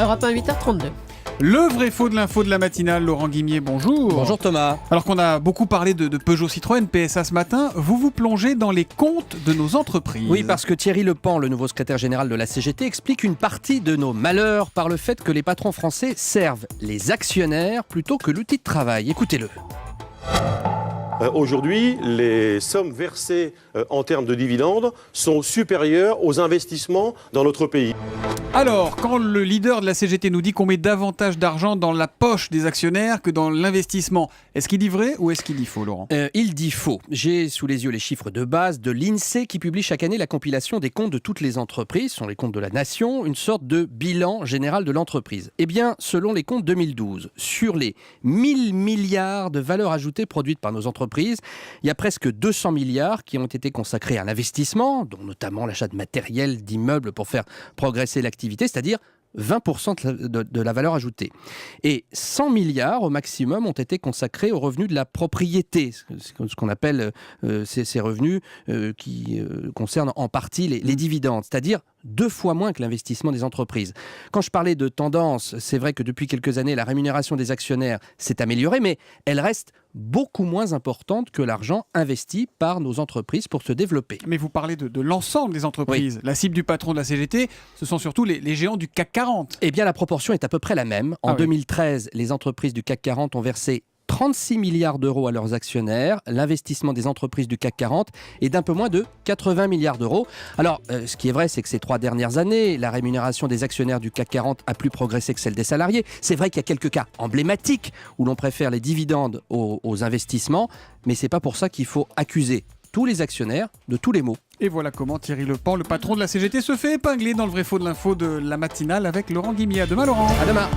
Europe 1, 8h32. Le vrai faux de l'info de la matinale, Laurent Guimier, bonjour. Bonjour Thomas. Alors qu'on a beaucoup parlé de Peugeot Citroën PSA ce matin, vous vous plongez dans les comptes de nos entreprises. Oui, parce que Thierry Lepant, le nouveau secrétaire général de la CGT, explique une partie de nos malheurs par le fait que les patrons français servent les actionnaires plutôt que l'outil de travail. Écoutez-le. Aujourd'hui, les sommes versées en termes de dividendes sont supérieures aux investissements dans notre pays. Alors, quand le leader de la CGT nous dit qu'on met davantage d'argent dans la poche des actionnaires que dans l'investissement, est-ce qu'il dit vrai ou est-ce qu'il dit faux, Laurent ? Il dit faux. J'ai sous les yeux les chiffres de base de l'INSEE qui publie chaque année la compilation des comptes de toutes les entreprises, ce sont les comptes de la nation, une sorte de bilan général de l'entreprise. Eh bien, selon les comptes 2012, sur les 1000 milliards de valeur ajoutée produites par nos entreprises, il y a presque 200 milliards qui ont été consacrés à l'investissement, dont notamment l'achat de matériel, d'immeubles pour faire progresser l'activité, c'est-à-dire 20% de la valeur ajoutée. Et 100 milliards au maximum ont été consacrés aux revenus de la propriété, ce qu'on appelle ces revenus qui concernent en partie les dividendes, c'est-à-dire 2 fois moins que l'investissement des entreprises. Quand je parlais de tendance, c'est vrai que depuis quelques années, la rémunération des actionnaires s'est améliorée, mais elle reste beaucoup moins importante que l'argent investi par nos entreprises pour se développer. Mais vous parlez de l'ensemble des entreprises. Oui. La cible du patron de la CGT, ce sont surtout les géants du CAC 40. Eh bien, la proportion est à peu près la même. En 2013, les entreprises du CAC 40 ont versé 36 milliards d'euros à leurs actionnaires. L'investissement des entreprises du CAC 40 est d'un peu moins de 80 milliards d'euros. Alors, ce qui est vrai, c'est que ces 3 dernières années, la rémunération des actionnaires du CAC 40 a plus progressé que celle des salariés. C'est vrai qu'il y a quelques cas emblématiques où l'on préfère les dividendes aux investissements, mais c'est pas pour ça qu'il faut accuser tous les actionnaires de tous les maux. Et voilà comment Thierry Lepant, le patron de la CGT, se fait épingler dans le vrai faux de l'info de la matinale avec Laurent Guimier. À demain, Laurent. À demain.